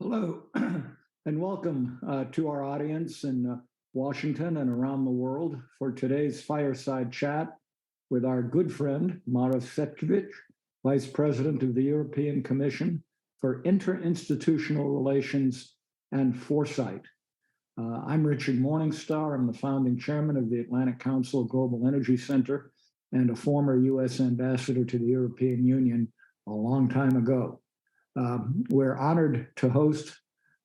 Hello, and welcome to our audience in Washington and around the world for today's fireside chat with our good friend, Maroš Šefčovič, Vice President of the European Commission for Interinstitutional Relations and Foresight. I'm Richard Morningstar. I'm the founding chairman of the Atlantic Council Global Energy Center and a former U.S. ambassador to the European Union a long time ago. We're honored to host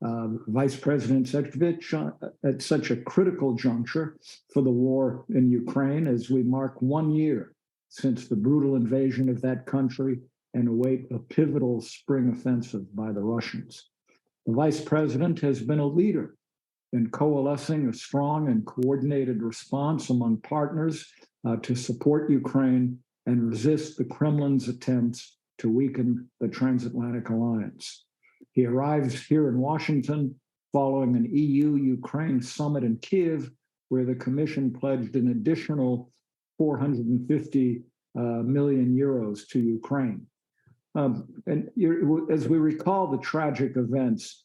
Vice President Šefčovič at such a critical juncture for the war in Ukraine as we mark 1 year since the brutal invasion of that country and await a pivotal spring offensive by the Russians. The Vice President has been a leader in coalescing a strong and coordinated response among partners to support Ukraine and resist the Kremlin's attempts to weaken the transatlantic alliance. He arrives here in Washington following an EU-Ukraine summit in Kyiv, where the Commission pledged an additional 450 million euros to Ukraine. As we recall the tragic events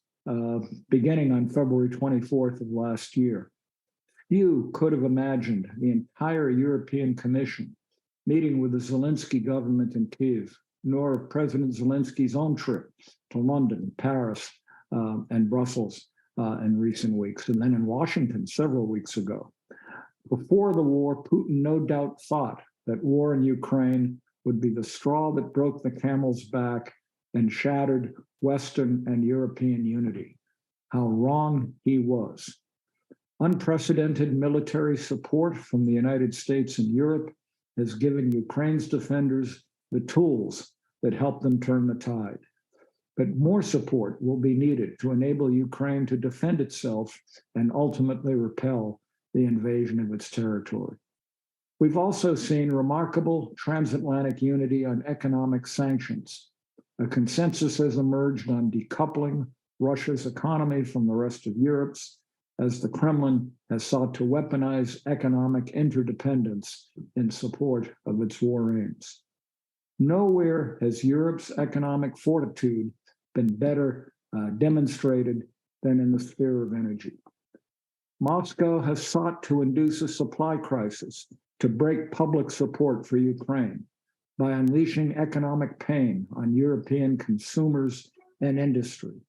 beginning on February 24th of last year, few could have imagined the entire European Commission meeting with the Zelensky government in Kyiv, nor President Zelensky's own trip to London, Paris, and Brussels in recent weeks, and then in Washington several weeks ago. Before the war, Putin no doubt thought that war in Ukraine would be the straw that broke the camel's back and shattered Western and European unity. How wrong he was. Unprecedented military support from the United States and Europe has given Ukraine's defenders the tools that help them turn the tide. But more support will be needed to enable Ukraine to defend itself and ultimately repel the invasion of its territory. We've also seen remarkable transatlantic unity on economic sanctions. A consensus has emerged on decoupling Russia's economy from the rest of Europe's, as the Kremlin has sought to weaponize economic interdependence in support of its war aims. Nowhere has Europe's economic fortitude been better demonstrated than in the sphere of energy. Moscow has sought to induce a supply crisis to break public support for Ukraine by unleashing economic pain on European consumers and industry.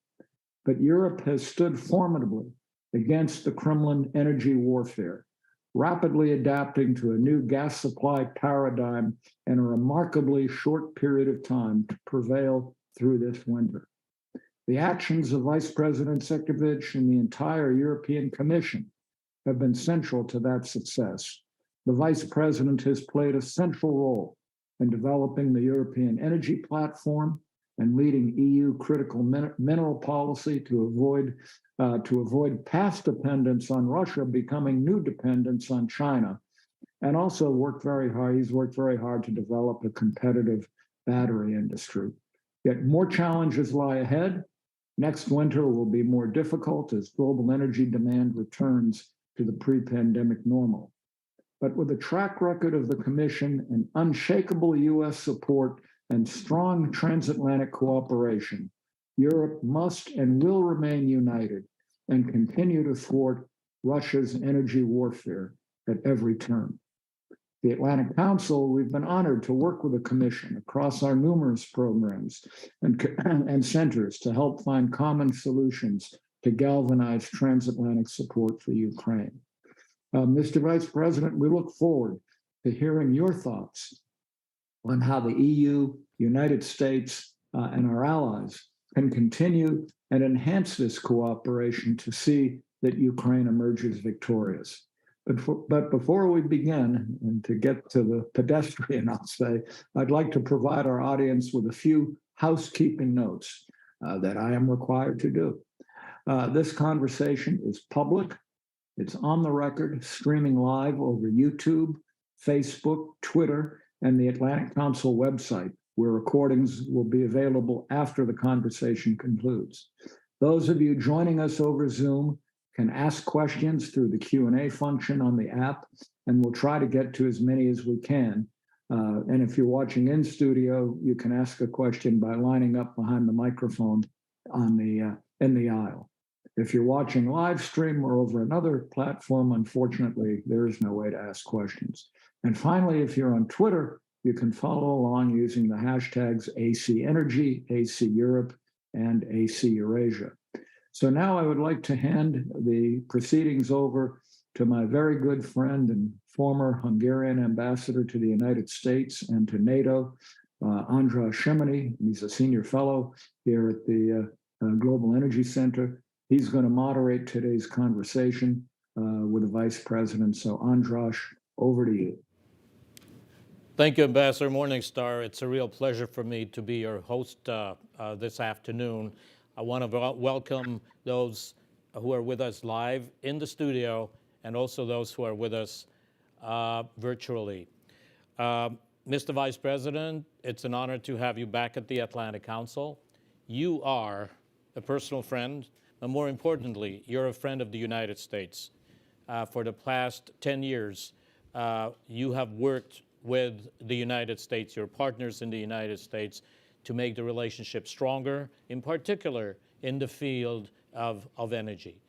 But Europe has stood formidably against the Kremlin energy warfare, rapidly adapting to a new gas supply paradigm in a remarkably short period of time to prevail through this winter. The actions of Vice President Šefčovič and the entire European Commission have been central to that success. The Vice President has played a central role in developing the European energy platform and leading EU critical mineral policy to avoid past dependence on Russia becoming new dependence on China, and also he's worked very hard to develop a competitive battery industry. Yet more challenges lie ahead. Next winter will be more difficult as global energy demand returns to the pre-pandemic normal. But with a track record of the Commission and unshakable US support and strong transatlantic cooperation, Europe must and will remain united and continue to thwart Russia's energy warfare at every turn. The Atlantic Council, we've been honored to work with the Commission across our numerous programs and centers to help find common solutions to galvanize transatlantic support for Ukraine. Mr. Vice President, we look forward to hearing your thoughts on how the EU, United States, and our allies can continue and enhance this cooperation to see that Ukraine emerges victorious. But before we begin, and to get to the pedestrian, I'll say, I'd like to provide our audience with a few housekeeping notes that I am required to do. This conversation is public. It's on the record, streaming live over YouTube, Facebook, Twitter, and the Atlantic Council website, where recordings will be available after the conversation concludes. Those of you joining us over Zoom can ask questions through the Q&A function on the app, and we'll try to get to as many as we can. And if you're watching in studio, you can ask a question by lining up behind the microphone on the in the aisle. If you're watching live stream or over another platform, unfortunately, there is no way to ask questions. And finally, if you're on Twitter, you can follow along using the hashtags AC Energy, AC Europe, and AC Eurasia. So now I would like to hand the proceedings over to my very good friend and former Hungarian ambassador to the United States and to NATO, András Šemany. He's a senior fellow here at the Global Energy Center. He's going to moderate today's conversation with the Vice President. So András, over to you. Thank you, Ambassador Morningstar. It's a real pleasure for me to be your host this afternoon. I want to welcome those who are with us live in the studio and also those who are with us virtually. Mr. Vice President, it's an honor to have you back at the Atlantic Council. You are a personal friend, but more importantly, you're a friend of the United States. For the past 10 years, you have worked with the United States, your partners in the United States, to make the relationship stronger, in particular in the field of energy.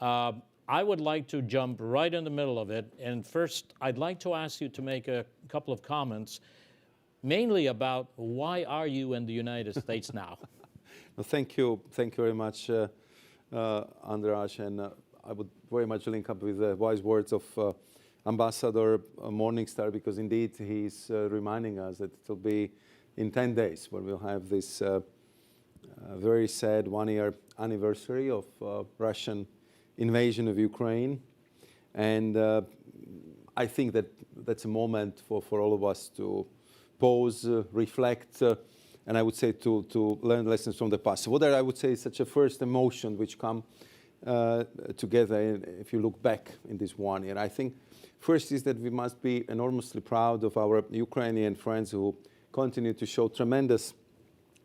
I would like to jump right in the middle of it. And first, I'd like to ask you to make a couple of comments, mainly about why are you in the United States now? Well, thank you very much, András, and I would very much link up with the wise words of Ambassador Morningstar, because indeed he's reminding us that it will be in 10 days when we'll have this very sad one-year anniversary of Russian invasion of Ukraine. And I think that that's a moment for all of us to pause, reflect, and I would say to learn lessons from the past. So what I would say is such a first emotion which come together if you look back in this 1 year. I think first is that we must be enormously proud of our Ukrainian friends who continue to show tremendous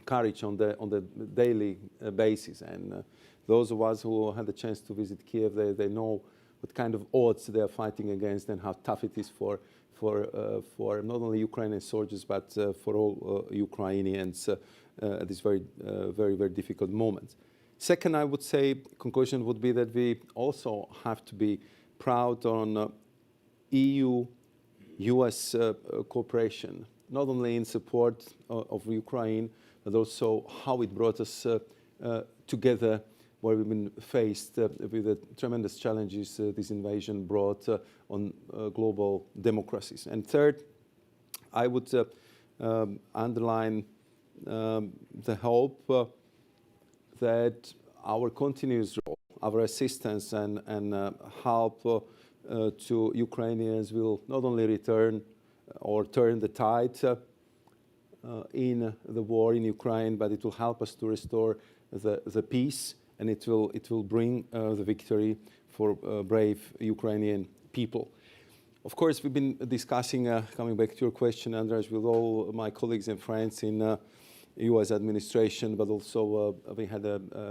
courage on the daily basis. And those of us who had the chance to visit Kiev, they know what kind of odds they are fighting against and how tough it is for not only Ukrainian soldiers but for all Ukrainians at this very difficult moment. Second, I would say conclusion would be that we also have to be proud on EU-US cooperation, not only in support of Ukraine, but also how it brought us together where we've been faced with the tremendous challenges this invasion brought on global democracies. And third, I would underline the hope that our continuous role, our assistance and help to Ukrainians will not only return or turn the tide in the war in Ukraine, but it will help us to restore the peace, and it will bring the victory for brave Ukrainian people. Of course, we've been discussing, coming back to your question, András, with all my colleagues and friends in U.S. administration, but also we had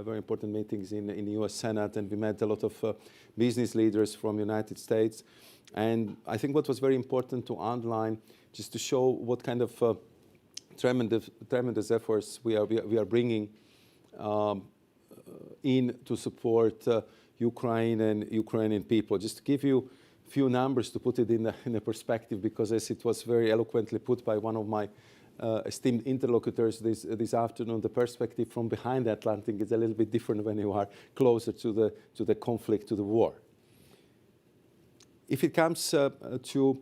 very important meetings in the U.S. Senate, and we met a lot of business leaders from the United States. And I think what was very important to underline, just to show what kind of tremendous efforts we are bringing in to support Ukraine and Ukrainian people. Just to give you a few numbers to put it in a perspective, because as it was very eloquently put by one of my esteemed interlocutors this afternoon, the perspective from behind the Atlantic is a little bit different when you are closer to the conflict, to the war. If it comes to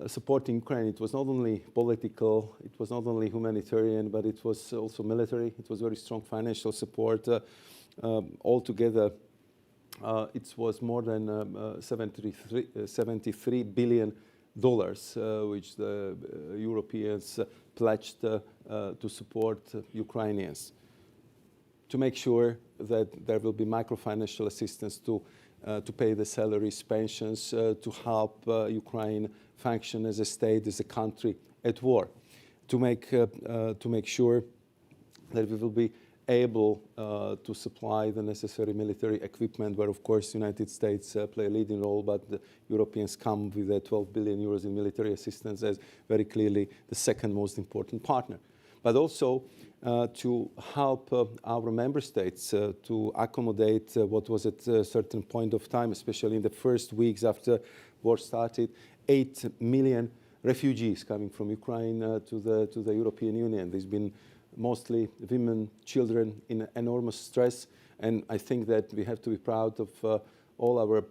supporting Ukraine, it was not only political, it was not only humanitarian, but it was also military. It was very strong financial support. Altogether, it was more than $73 billion, which the Europeans pledged to support Ukrainians, to make sure that there will be microfinancial assistance to pay the salaries, pensions, to help Ukraine function as a state, as a country at war, to make sure that we will be able to supply the necessary military equipment, where of course the United States play a leading role, but the Europeans come with 12 billion euros in military assistance as very clearly the second most important partner. but also to help our member states to accommodate what was at a certain point of time, especially in the first weeks after war started, 8 million refugees coming from Ukraine to the European Union. There's been mostly women, children in enormous stress, and I think that we have to be proud of all our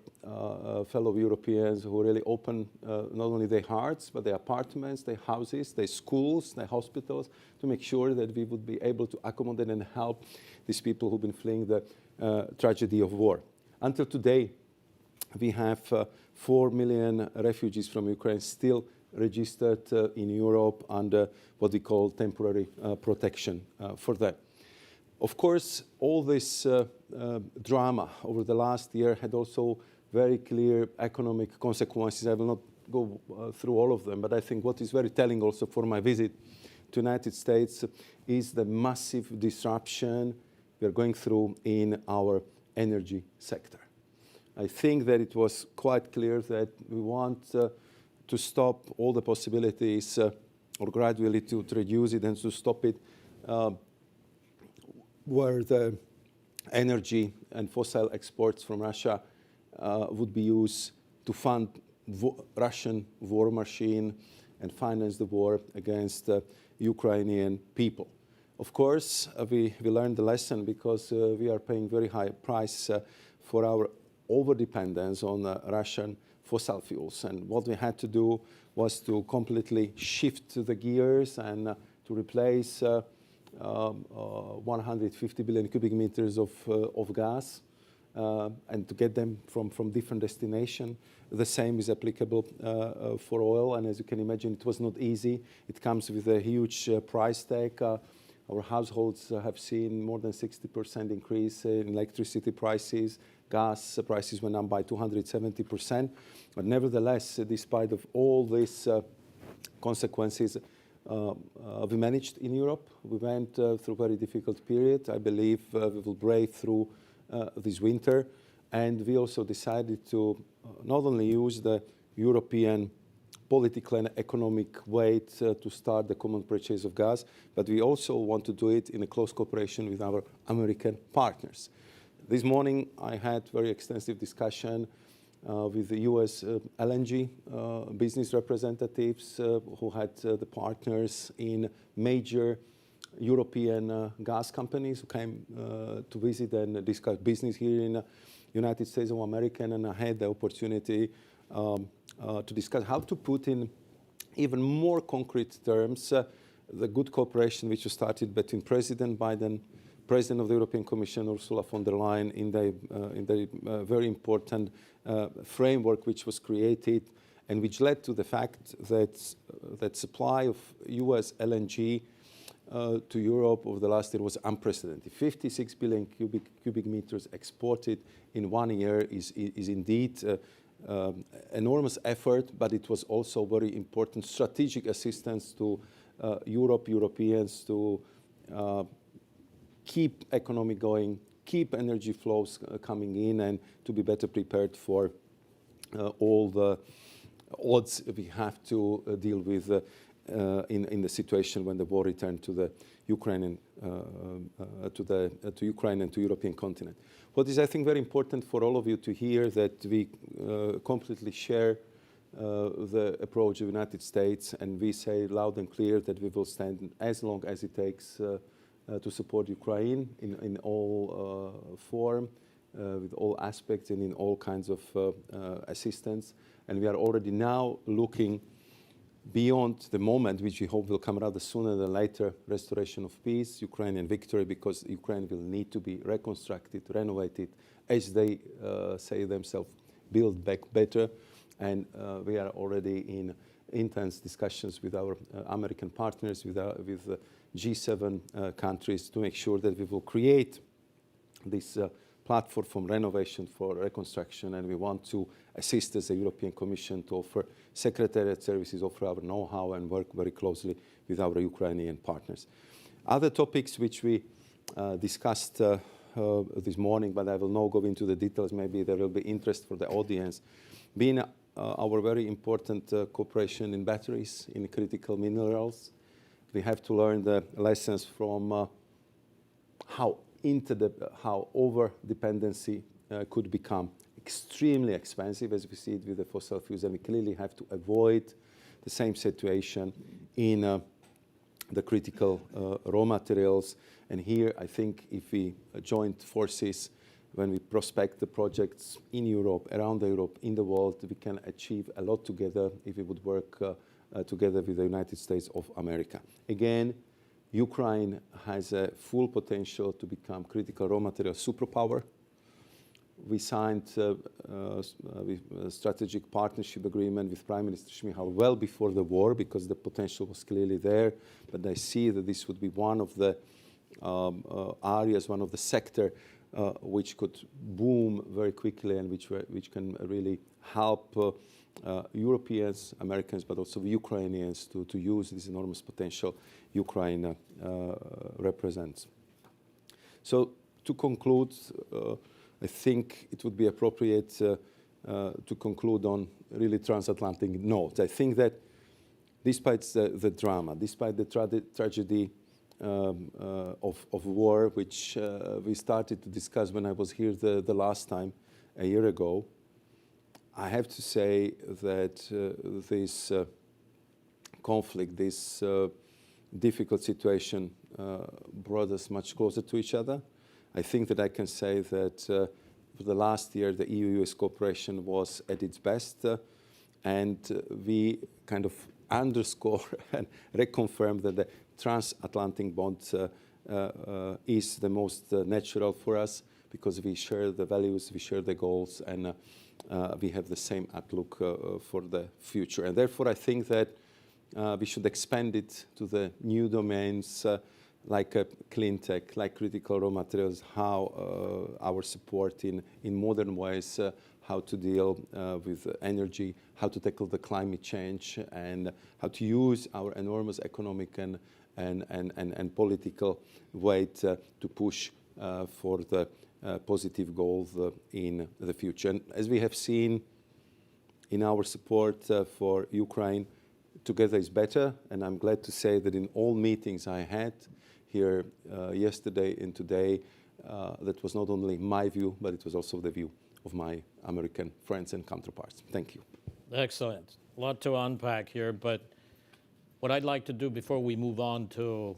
fellow Europeans who really open not only their hearts, but their apartments, their houses, their schools, their hospitals, to make sure that we would be able to accommodate and help these people who've been fleeing the tragedy of war. Until today, we have 4 million refugees from Ukraine still registered in Europe under what we call temporary protection for them. Of course, all this drama over the last year had also very clear economic consequences. I will not go through all of them, but I think what is very telling also for my visit to the United States is the massive disruption we are going through in our energy sector. I think that it was quite clear that we want to stop all the possibilities or gradually to reduce it and to stop it where the energy and fossil exports from Russia would be used to fund Russian war machine and finance the war against Ukrainian people. Of course, we learned the lesson because we are paying very high price for our overdependence on Russian fossil fuels. And what we had to do was to completely shift the gears and to replace 150 billion cubic meters of gas and to get them from different destinations. The same is applicable for oil, and as you can imagine, it was not easy. It comes with a huge price tag. Our households have seen more than 60% increase in electricity prices. Gas prices went up by 270%. But nevertheless, despite of all these consequences, we managed in Europe. We went through a very difficult period. I believe we will break through this winter. And we also decided to not only use the European political and economic weight to start the common purchase of gas, but we also want to do it in a close cooperation with our American partners. This morning, I had very extensive discussion with the US LNG business representatives who had the partners in major European gas companies who came to visit and discuss business here in the United States of America, and I had the opportunity to discuss how to put in even more concrete terms the good cooperation which was started between President Biden, President of the European Commission, Ursula von der Leyen, in the very important framework which was created and which led to the fact that supply of US LNG to Europe over the last year was unprecedented. 56 billion cubic meters exported in 1 year is indeed enormous effort, but it was also very important strategic assistance to Europeans to keep economy going, keep energy flows coming in, and to be better prepared for all the odds we have to deal with in the situation when the war returned to the Ukraine to Ukraine and to European continent. What is, I think, very important for all of you to hear that we completely share the approach of the United States, and we say loud and clear that we will stand as long as it takes to support Ukraine in all form, with all aspects and in all kinds of assistance. And we are already now looking beyond the moment, which we hope will come rather sooner than later, restoration of peace, Ukrainian victory, because Ukraine will need to be reconstructed, renovated, as they say themselves, build back better. And we are already in intense discussions with our American partners, with G7 countries, to make sure that we will create this platform for renovation, for reconstruction, and we want to assist as a European Commission to offer secretariat services, offer our know-how, and work very closely with our Ukrainian partners. Other topics which we discussed this morning, but I will not go into the details, maybe there will be interest for the audience, being our very important cooperation in batteries, in critical minerals. We have to learn the lessons from how over-dependency could become extremely expensive, as we see it with the fossil fuels, and we clearly have to avoid the same situation in the critical raw materials. And here, I think if we joined forces, when we prospect the projects in Europe, around Europe, in the world, we can achieve a lot together if we would work together with the United States of America. Again, Ukraine has a full potential to become critical raw material superpower. We signed a strategic partnership agreement with Prime Minister Šmihal well before the war, because the potential was clearly there. But I see that this would be one of the areas, one of the sector which could boom very quickly, and which can really help Europeans, Americans, but also Ukrainians to use this enormous potential Ukraine represents. So to conclude, I think it would be appropriate to conclude on really transatlantic note. I think that despite the drama, despite the tragedy of war, which we started to discuss when I was here the last time, a year ago, I have to say that this conflict, this difficult situation brought us much closer to each other. I think that I can say that for the last year, the EU-US cooperation was at its best, and we kind of underscore and reconfirm that the transatlantic bond is the most natural for us, because we share the values, we share the goals, and we have the same outlook for the future. And therefore, I think that we should expand it to the new domains like clean tech, like critical raw materials, how our support in modern ways, how to deal with energy, how to tackle the climate change, and how to use our enormous economic and political weight to push for the positive goals in the future. And as we have seen in our support for Ukraine, together is better. And I'm glad to say that in all meetings I had here yesterday and today, that was not only my view, but it was also the view of my American friends and counterparts. Thank you. Excellent. A lot to unpack here, but what I'd like to do before we move on to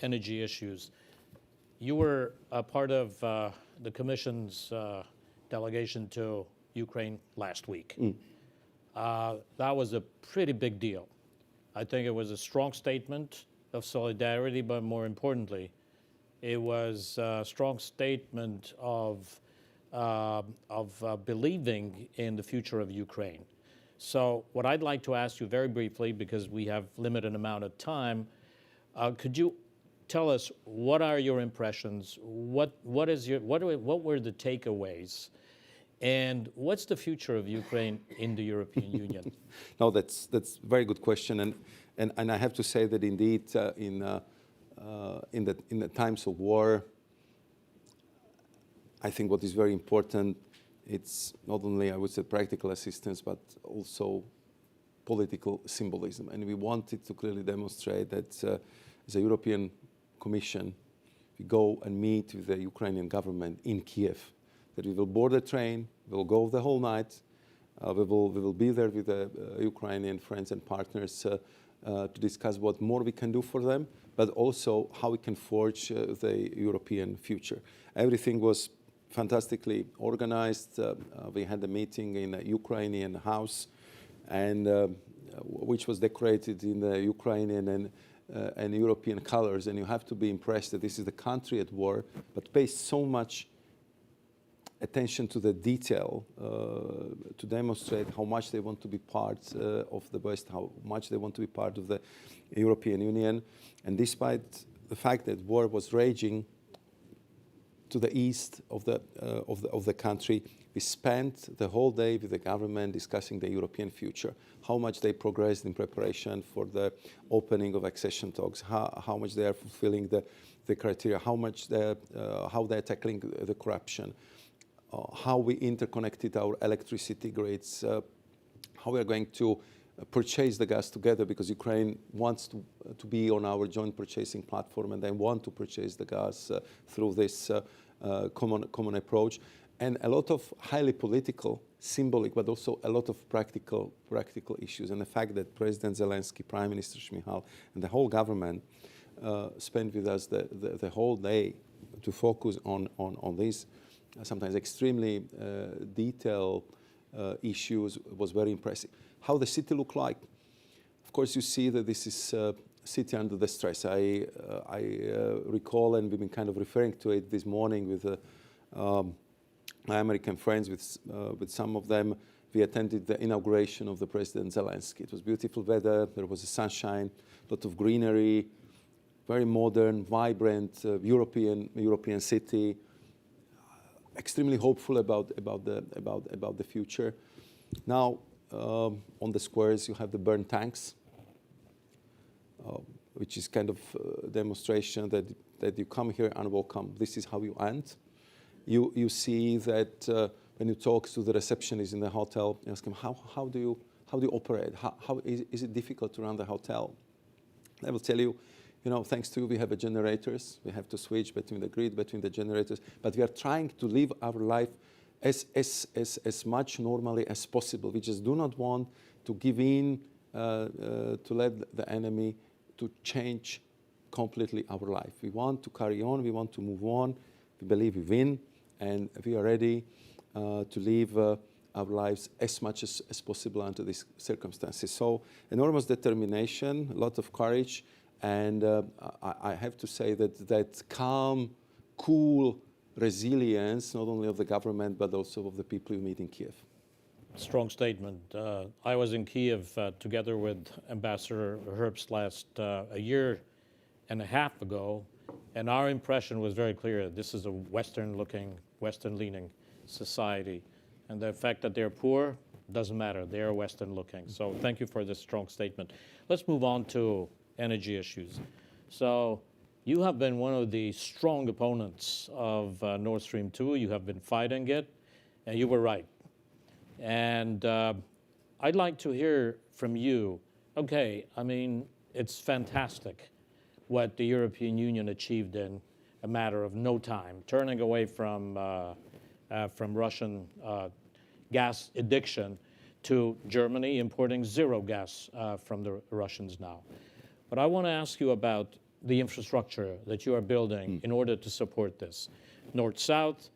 energy issues, you were a part of the Commission's delegation to Ukraine last week. That was a pretty big deal. I think it was a strong statement of solidarity, but more importantly, it was a strong statement of believing in the future of Ukraine. So what I'd like to ask you very briefly, because we have limited amount of time, could you tell us what are your impressions? What were the takeaways? And what's the future of Ukraine in the European Union? No, that's a very good question, and I have to say that indeed in the times of war, I think what is very important, it's not only, I would say, practical assistance, but also political symbolism. And we wanted to clearly demonstrate that as a European Commission, we go and meet with the Ukrainian government in Kiev, that we will board a train, we'll go the whole night, we will be there with the Ukrainian friends and partners to discuss what more we can do for them, but also how we can forge the European future. Everything was fantastically organized. We had a meeting in a Ukrainian house, and which was decorated in the Ukrainian and European colors. And you have to be impressed that this is the country at war, but pays so much attention to the detail to demonstrate how much they want to be part of the West, how much they want to be part of the European Union. And despite the fact that war was raging to the east of the country, we spent the whole day with the government discussing the European future, how much they progressed in preparation for the opening of accession talks, how much they are fulfilling the criteria, how they're tackling the corruption, how we interconnected our electricity grids, how we are going to purchase the gas together, because Ukraine wants to be on our joint purchasing platform, and they want to purchase the gas through this common approach. And a lot of highly political, symbolic, but also a lot of practical issues. And the fact that President Zelensky, Prime Minister Šmihal, and the whole government spent with us the whole day to focus on these sometimes extremely detailed issues was very impressive. How the city looked like. Of course, you see that this is a city under the stress. I recall, and we've been kind of referring to it this morning with my American friends, with some of them. We attended the inauguration of the President Zelensky. It was beautiful weather. There was a sunshine, a lot of greenery, very modern, vibrant European city. Extremely hopeful about the future. Now, on the squares, you have the burn tanks, which is kind of a demonstration that you come here unwelcome. This is how you end. You see that when you talk to the receptionist in the hotel, you ask him, how do you operate? How is it difficult to run the hotel? They will tell you, thanks to you, we have generators. We have to switch between the grid, between the generators. But we are trying to live our life as much normally as possible. We just do not want to give in, to let the enemy to change completely our life. We want to carry on. We want to move on. We believe we win. And we are ready to live our lives as much as possible under these circumstances. So enormous determination, a lot of courage. And I have to say that calm, cool resilience, not only of the government, but also of the people you meet in Kiev. Strong statement. I was in Kiev together with Ambassador Herbst last a year and a half ago, and our impression was very clear. This is a Western-looking, Western-leaning society. And the fact that they're poor doesn't matter. They are Western-looking. So thank you for this strong statement. Let's move on to energy issues. So you have been one of the strong opponents of Nord Stream 2. You have been fighting it, and you were right. And I'd like to hear from you. Okay, I mean, it's fantastic what the European Union achieved in a matter of no time, turning away from Russian gas addiction to Germany importing zero gas from the Russians now. But I want to ask you about the infrastructure that you are building in order to support this. North-south,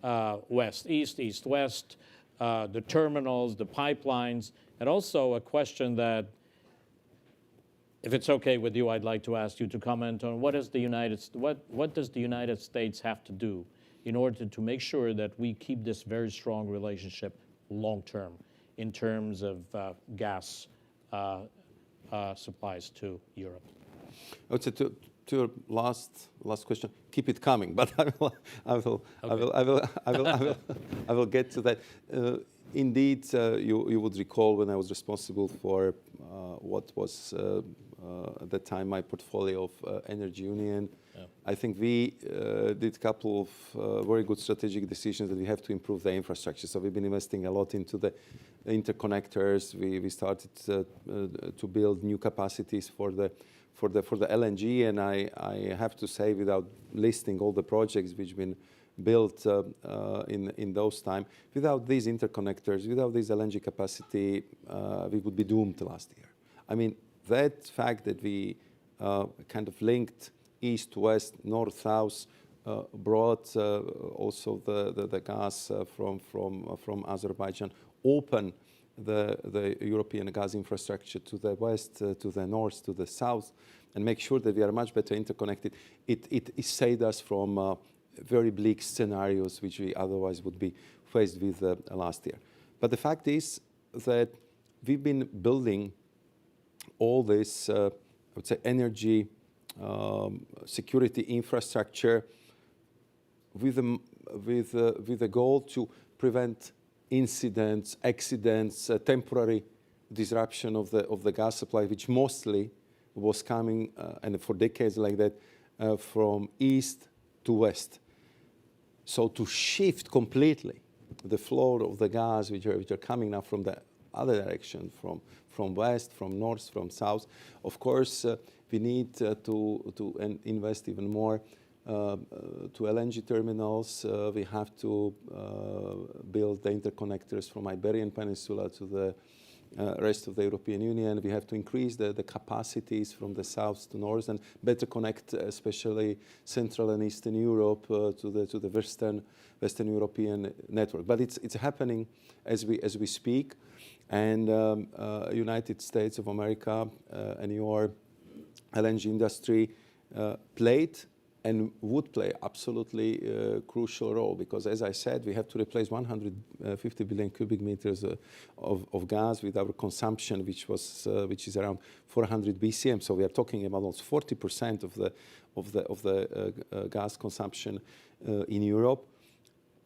west-east, east-west, the terminals, the pipelines, and also a question that, if it's okay with you, I'd like to ask you to comment on what does the United States have to do in order to make sure that we keep this very strong relationship long-term in terms of gas supplies to Europe? I would say to your last question, keep it coming. But I will get to that. Indeed, you would recall when I was responsible for what was at the time my portfolio of Energy Union. Yeah. I think we did a couple of very good strategic decisions that we have to improve the infrastructure. So we've been investing a lot into the interconnectors. We started to build new capacities for the LNG, and I have to say, without listing all the projects which have been built in those times, without these interconnectors, without this LNG capacity, we would be doomed last year. I mean, that fact that we kind of linked east-west, north-south, brought also the gas from Azerbaijan, open the European gas infrastructure to the west, to the north, to the south, and make sure that we are much better interconnected. It saved us from very bleak scenarios which we otherwise would be faced with last year. But the fact is that we've been building all this, I would say, energy security infrastructure with a goal to prevent incidents, accidents, temporary disruption of the gas supply, which mostly was coming, and for decades like that, from east to west. So to shift completely the flow of the gas which are coming now from the other direction, from west, from north, from south. Of course, we need to invest even more to LNG terminals. We have to build the interconnectors from Iberian Peninsula to the rest of the European Union. We have to increase the capacities from the south to north and better connect, especially Central and Eastern Europe to the Western European network. But it's happening as we speak, and United States of America and your LNG industry played and would play absolutely crucial role, because as I said, we have to replace 150 billion cubic meters of gas with our consumption, which is around 400 BCM. So we are talking about almost 40% of the gas consumption in Europe.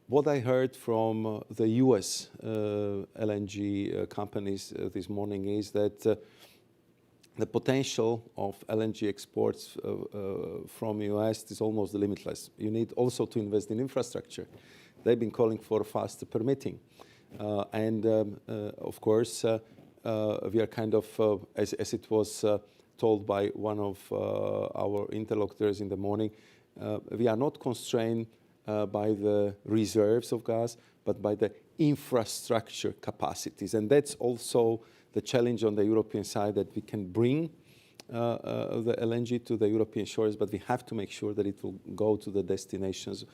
What I heard from the US LNG companies this morning is that the potential of LNG exports from US is almost limitless. You need also to invest in infrastructure. They've been calling for faster permitting. Of course, we are kind of, as it was told by one of our interlocutors in the morning, we are not constrained by the reserves of gas, but by the infrastructure capacities. And that's also the challenge on the European side, that we can bring the LNG to the European shores, but we have to make sure that it will go to the destinations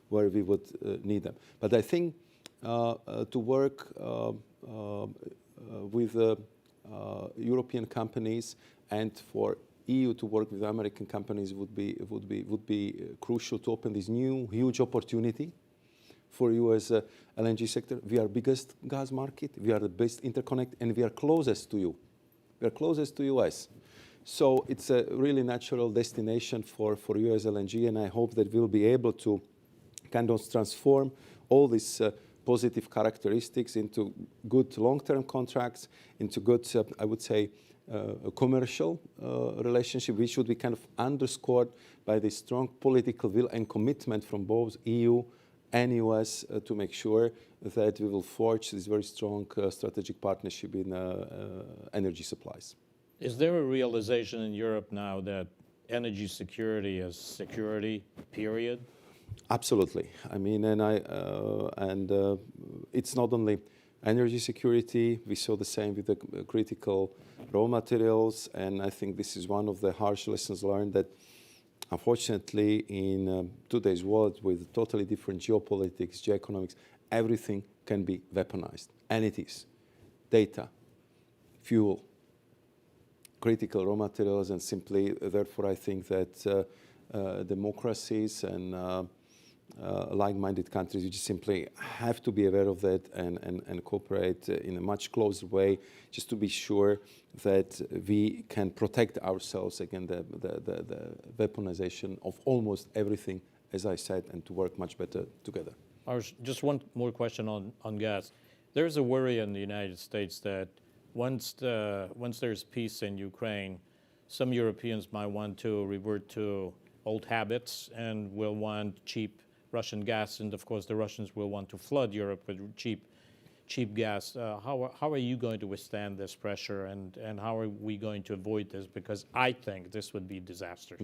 where we would need them. But I think to work with European companies and for EU to work with American companies would be crucial to open this new huge opportunity for US LNG sector. We are biggest gas market, we are the best interconnect, and we are closest to you. We are closest to US. So it's a really natural destination for US LNG, and I hope that we'll be able to kind of transform all these positive characteristics into good long-term contracts, into good, I would say, a commercial relationship, which should be kind of underscored by the strong political will and commitment from both EU and US to make sure that we will forge this very strong strategic partnership in energy supplies. Is there a realization in Europe now that energy security is security, period? Absolutely. I mean, it's not only energy security. We saw the same with the critical raw materials, and I think this is one of the harsh lessons learned, that unfortunately in today's world with totally different geopolitics, geoeconomics, everything can be weaponized, and it is. Data, fuel, critical raw materials, and simply, therefore, I think that democracies and like-minded countries, you just simply have to be aware of that and cooperate in a much closer way, just to be sure that we can protect ourselves against the weaponization of almost everything, as I said, and to work much better together. Just one more question on gas. There's a worry in the United States that once there's peace in Ukraine, some Europeans might want to revert to old habits and will want cheap Russian gas, and of course the Russians will want to flood Europe with cheap gas. How are you going to withstand this pressure, and how are we going to avoid this? Because I think this would be disastrous.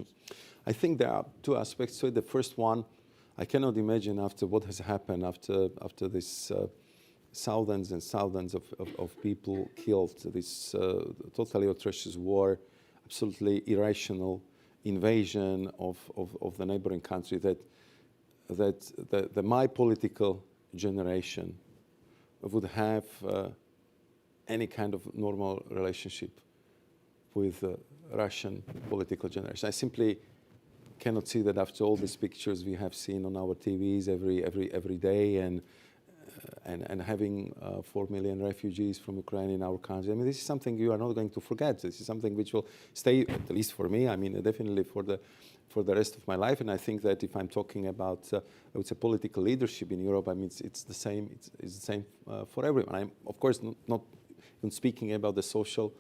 I think there are two aspects to it. The first one, I cannot imagine after what has happened, after this thousands and thousands of people killed, this totally atrocious war, absolutely irrational invasion of the neighboring country, that my political generation would have any kind of normal relationship with Russian political generation. I simply cannot see that after all these pictures we have seen on our TVs every day, and having 4 million refugees from Ukraine in our country. I mean, this is something you are not going to forget. This is something which will stay, at least for me, I mean, definitely for the rest of my life. And I think that if I'm talking about, I would say, political leadership in Europe, I mean, it's the same. It's the same for everyone. I'm, of course, not even speaking about the social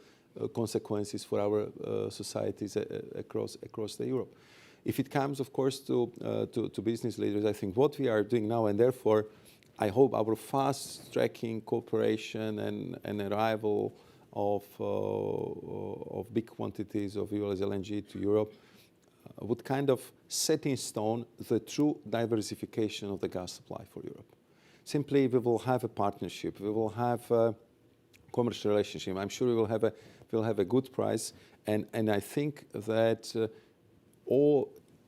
consequences for our societies across the Europe. If it comes, of course, to business leaders, I think what we are doing now, and therefore, I hope our fast-tracking cooperation and arrival of big quantities of US LNG to Europe would kind of set in stone the true diversification of the gas supply for Europe. Simply, we will have a partnership. We will have a commercial relationship. I'm sure we'll have a good price. And I think that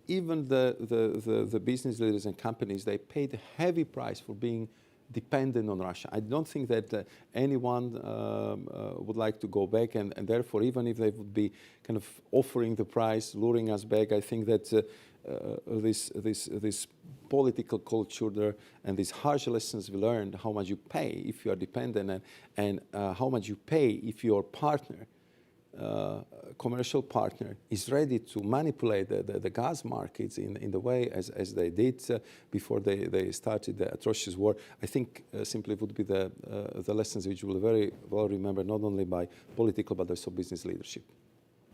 even the business leaders and companies, they paid a heavy price for being dependent on Russia. I don't think that anyone would like to go back, and therefore, even if they would be kind of offering the price, luring us back, I think that this political culture there and these harsh lessons we learned, how much you pay if you are dependent, and how much you pay if your partner, commercial partner, is ready to manipulate the gas markets in the way as they did before they started the atrocious war. I think simply would be the lessons which will very well remember, not only by political but also business leadership.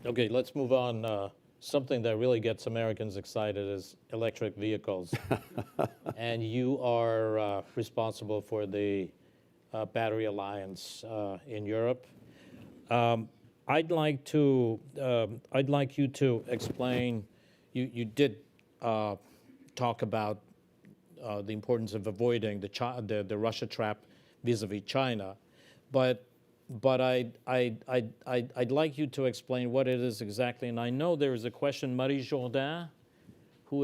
Okay, let's move on. Something that really gets Americans excited is electric vehicles. And you are responsible for the Battery Alliance in Europe. I'd like you to explain. You did talk about the importance of avoiding the Russia trap vis-a-vis China, but I'd like you to explain what it is exactly. And I know there is a question, Marie Jourdain, who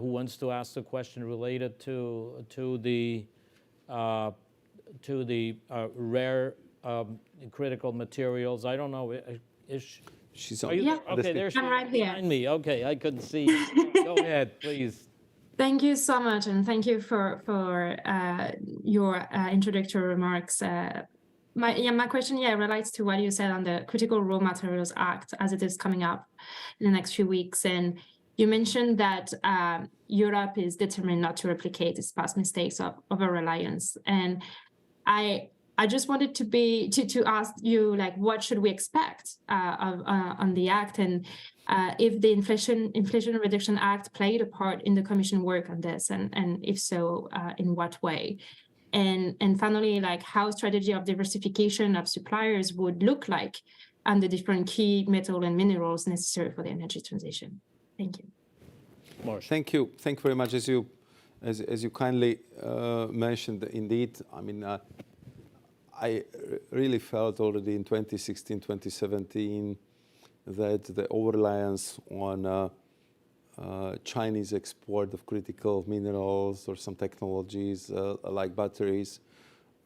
wants to ask a question related to the rare critical materials. I don't know. She's on. Yeah. Okay, there she is right here. behind me. Okay, I couldn't see. Go ahead, please. Thank you so much, and thank you for your introductory remarks. My question relates to what you said on the Critical Raw Materials Act as it is coming up in the next few weeks. And you mentioned that Europe is determined not to replicate its past mistakes of over-reliance. And I just wanted to ask you, like, what should we expect on the act, and if the Inflation Reduction Act played a part in the Commission work on this, and if so, in what way? And finally, like, how strategy of diversification of suppliers would look like and the different key metal and minerals necessary for the energy transition. Thank you. Maroš. Thank you very much. As you kindly mentioned, indeed, I mean, I really felt already in 2016, 2017 that the over-reliance on Chinese export of critical minerals or some technologies like batteries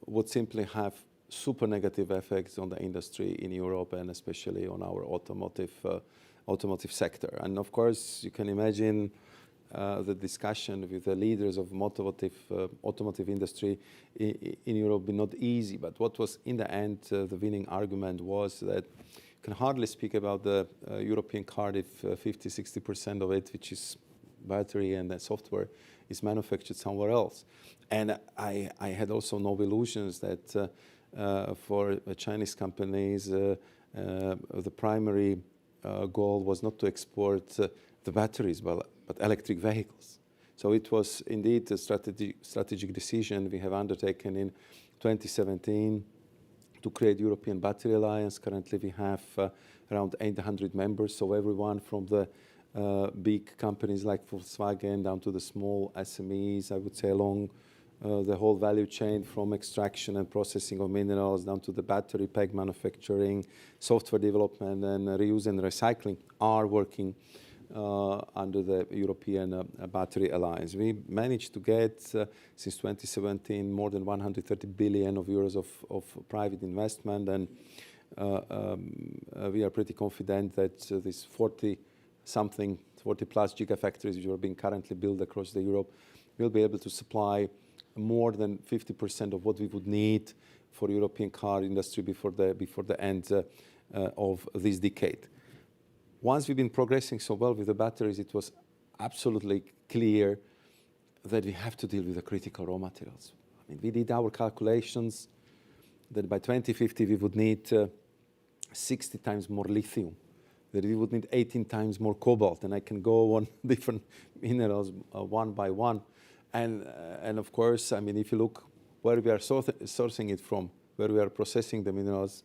would simply have super negative effects on the industry in Europe and especially on our automotive sector. And of course, you can imagine the discussion with the leaders of automotive industry in Europe be not easy. But what was in the end the winning argument was that you can hardly speak about the European car if 50-60% of it, which is battery and the software, is manufactured somewhere else. And I had also no illusions that for Chinese companies the primary goal was not to export the batteries, but electric vehicles. So it was indeed a strategic decision we have undertaken in 2017 to create European Battery Alliance. Currently we have around 800 members, so everyone from the big companies like Volkswagen down to the small SMEs, I would say, along the whole value chain from extraction and processing of minerals down to the battery pack manufacturing, software development and reuse and recycling are working under the European Battery Alliance. We managed to get, since 2017, more than 130 billion euros of private investment, and we are pretty confident that this 40+ gigafactories which are being currently built across the Europe will be able to supply more than 50% of what we would need for European car industry before the end of this decade. Once we've been progressing so well with the batteries, it was absolutely clear that we have to deal with the critical raw materials. I mean, we did our calculations that by 2050 we would need 60 times more lithium, that we would need 18 times more cobalt, and I can go on different minerals one by one. And of course, I mean, if you look where we are sourcing it from, where we are processing the minerals,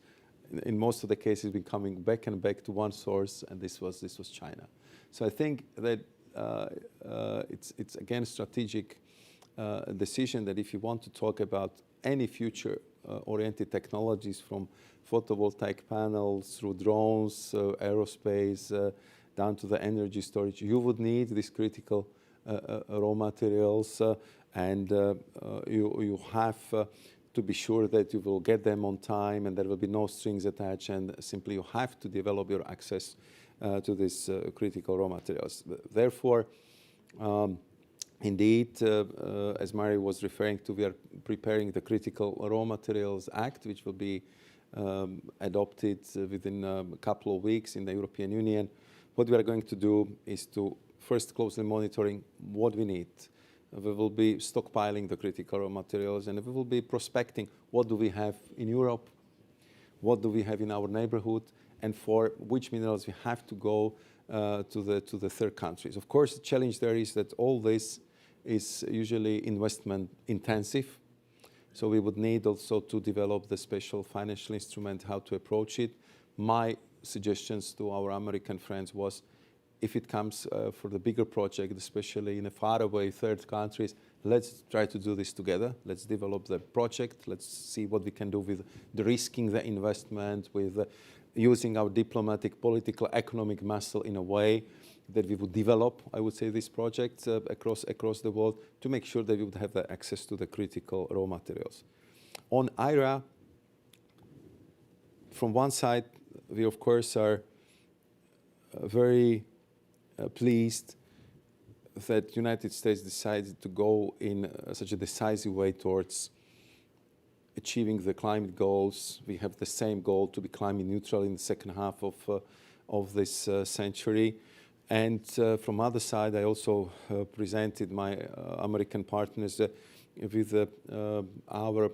in most of the cases, we're coming back and back to one source, and this was China. So I think that it's again strategic decision that if you want to talk about any future-oriented technologies, from photovoltaic panels through drones, aerospace, down to the energy storage, you would need these critical raw materials, and you have to be sure that you will get them on time and there will be no strings attached, and simply you have to develop your access to these critical raw materials. Therefore, indeed, as Mary was referring to, we are preparing the Critical Raw Materials Act, which will be adopted within a couple of weeks in the European Union. What we are going to do is to first closely monitoring what we need. We will be stockpiling the critical raw materials, and we will be prospecting what do we have in Europe, what do we have in our neighborhood, and for which minerals we have to go to the third countries. Of course, the challenge there is that all this is usually investment intensive. So we would need also to develop the special financial instrument, how to approach it. My suggestions to our American friends was, if it comes for the bigger project, especially in a faraway third countries, let's try to do this together. Let's develop the project. Let's see what we can do with de-risking the investment, with using our diplomatic, political, economic muscle in a way that we would develop, I would say, this project across the world to make sure that we would have the access to the critical raw materials. On IRA, from one side, we of course are very pleased that the United States decided to go in such a decisive way towards achieving the climate goals. We have the same goal to be climate neutral in the second half of this century. And from other side, I also presented my American partners with our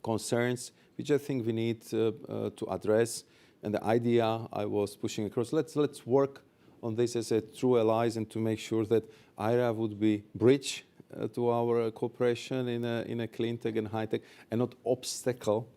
concerns, which I think we need to address. And the idea I was pushing across, let's work on this as a true allies, and to make sure that IRA would be bridge to our cooperation in a clean tech and high tech, and not obstacle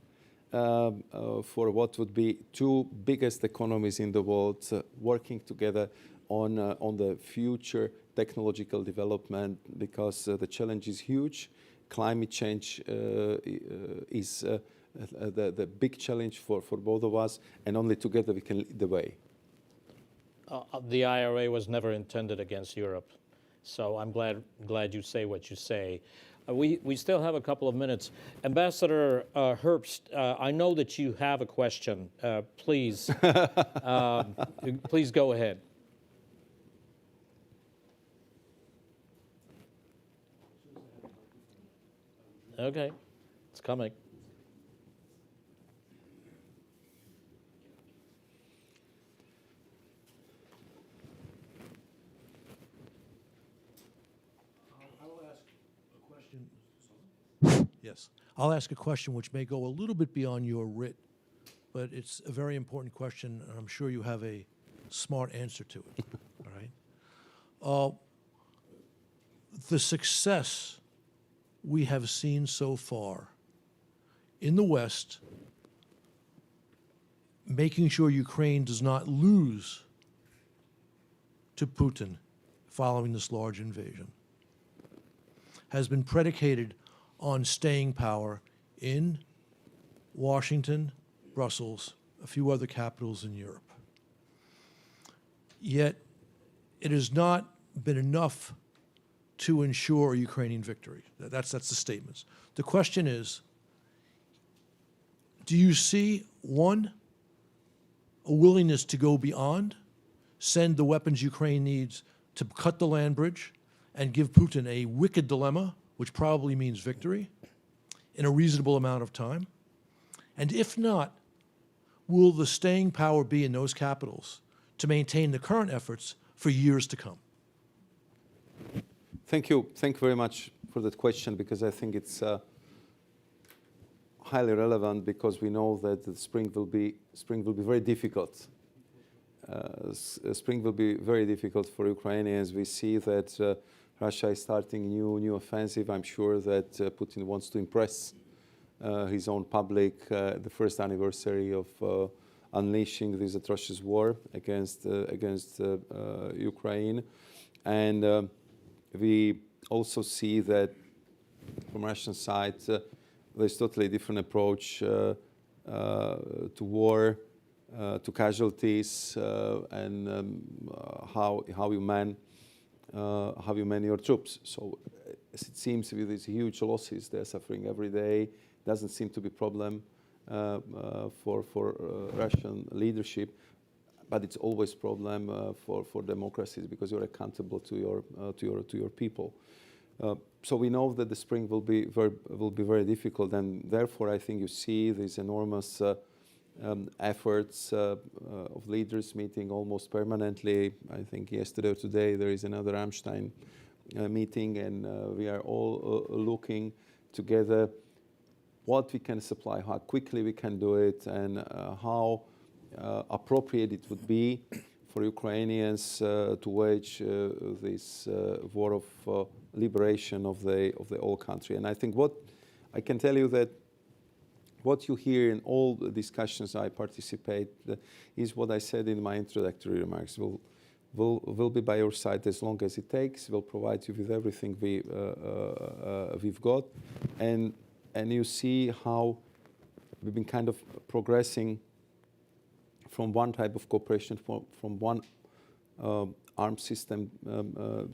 for what would be two biggest economies in the world working together on the future technological development, because the challenge is huge. Climate change is the big challenge for both of us, and only together we can lead the way. The IRA was never intended against Europe, so I'm glad you say what you say. We still have a couple of minutes. Ambassador Herbst, I know that you have a question. Please, please go ahead. Okay, it's coming. Yes, I'll ask a question which may go a little bit beyond your writ, but it's a very important question, and I'm sure you have a smart answer to it. All right. The success we have seen so far in the West, making sure Ukraine does not lose to Putin following this large invasion, has been predicated on staying power in Washington, Brussels, a few other capitals in Europe. Yet it has not been enough to ensure a Ukrainian victory. That's the statements. The question is, do you see, one, a willingness to go beyond, send the weapons Ukraine needs to cut the land bridge and give Putin a wicked dilemma, which probably means victory, in a reasonable amount of time? And if not, will the staying power be in those capitals to maintain the current efforts for years to come? Thank you very much for that question, because I think it's highly relevant, because we know that the spring will be very difficult. Spring will be very difficult for Ukrainians. We see that Russia is starting new offensive. I'm sure that Putin wants to impress his own public. The first anniversary of unleashing this atrocious war against Ukraine, and we also see that from Russian side there's totally different approach to war, to casualties, and how you man your troops. So as it seems, with these huge losses they're suffering every day, doesn't seem to be a problem for Russian leadership, but it's always a problem for democracies, because you're accountable to your people. So we know that the spring will be very difficult, and therefore I think you see these enormous efforts of leaders meeting almost permanently. I think yesterday or today there is another Rammstein meeting, and we are all looking together what we can supply, how quickly we can do it, and how appropriate it would be for Ukrainians to wage this war of liberation of the whole country. And I think what I can tell you that what you hear in all the discussions I participate is what I said in my introductory remarks. We'll be by your side as long as it takes. We'll provide you with everything we've got, and you see how we've been kind of progressing from one type of cooperation, from one arms system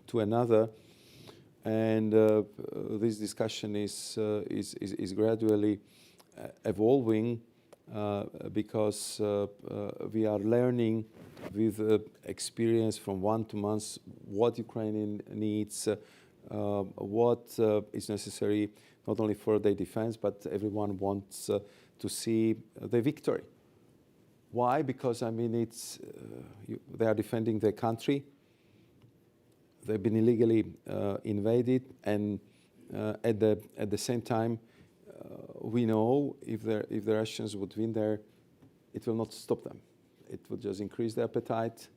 to another, and this discussion is gradually evolving because we are learning with experience from 1 to months what Ukraine needs, what is necessary not only for their defense, but everyone wants to see the victory. Why? Because I mean, they are defending their country. They've been illegally invaded, and at the same time, we know if the Russians would win there, it will not stop them. It would just increase the appetite.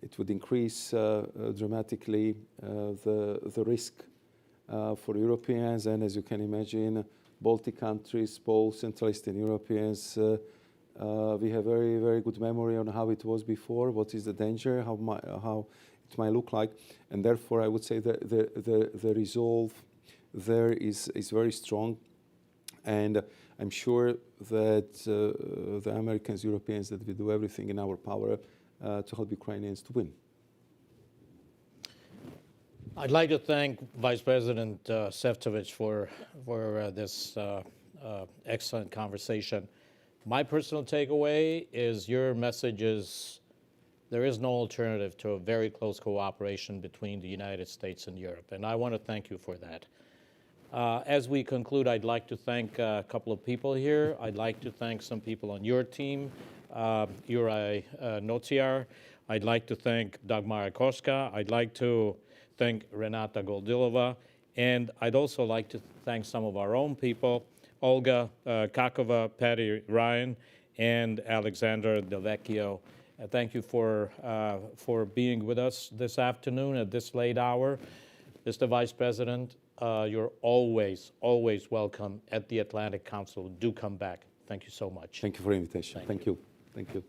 It would increase dramatically the risk for Europeans, and as you can imagine, Baltic countries, Poles, Central Eastern Europeans, we have very, very good memory on how it was before, what is the danger, how it might look like, and therefore I would say that the resolve there is very strong, and I'm sure that the Americans, Europeans, that we do everything in our power to help Ukrainians to win. I'd like to thank Vice President Šefčovič for this excellent conversation. My personal takeaway is your message is there is no alternative to a very close cooperation between the United States and Europe, and I want to thank you for that. As we conclude, I'd like to thank a couple of people here. I'd like to thank some people on your team, Juraj Nociar. I'd like to thank Dagmara Koska. I'd like to thank Renata Goldilova. And I'd also like to thank some of our own people, Olga Kakova, Patty Ryan, and Alexandra Delvecchio. Thank you for being with us this afternoon at this late hour. Mr. Vice President, you're always, always welcome at the Atlantic Council. Do come back. Thank you so much. Thank you for the invitation. Thank you. Thank you.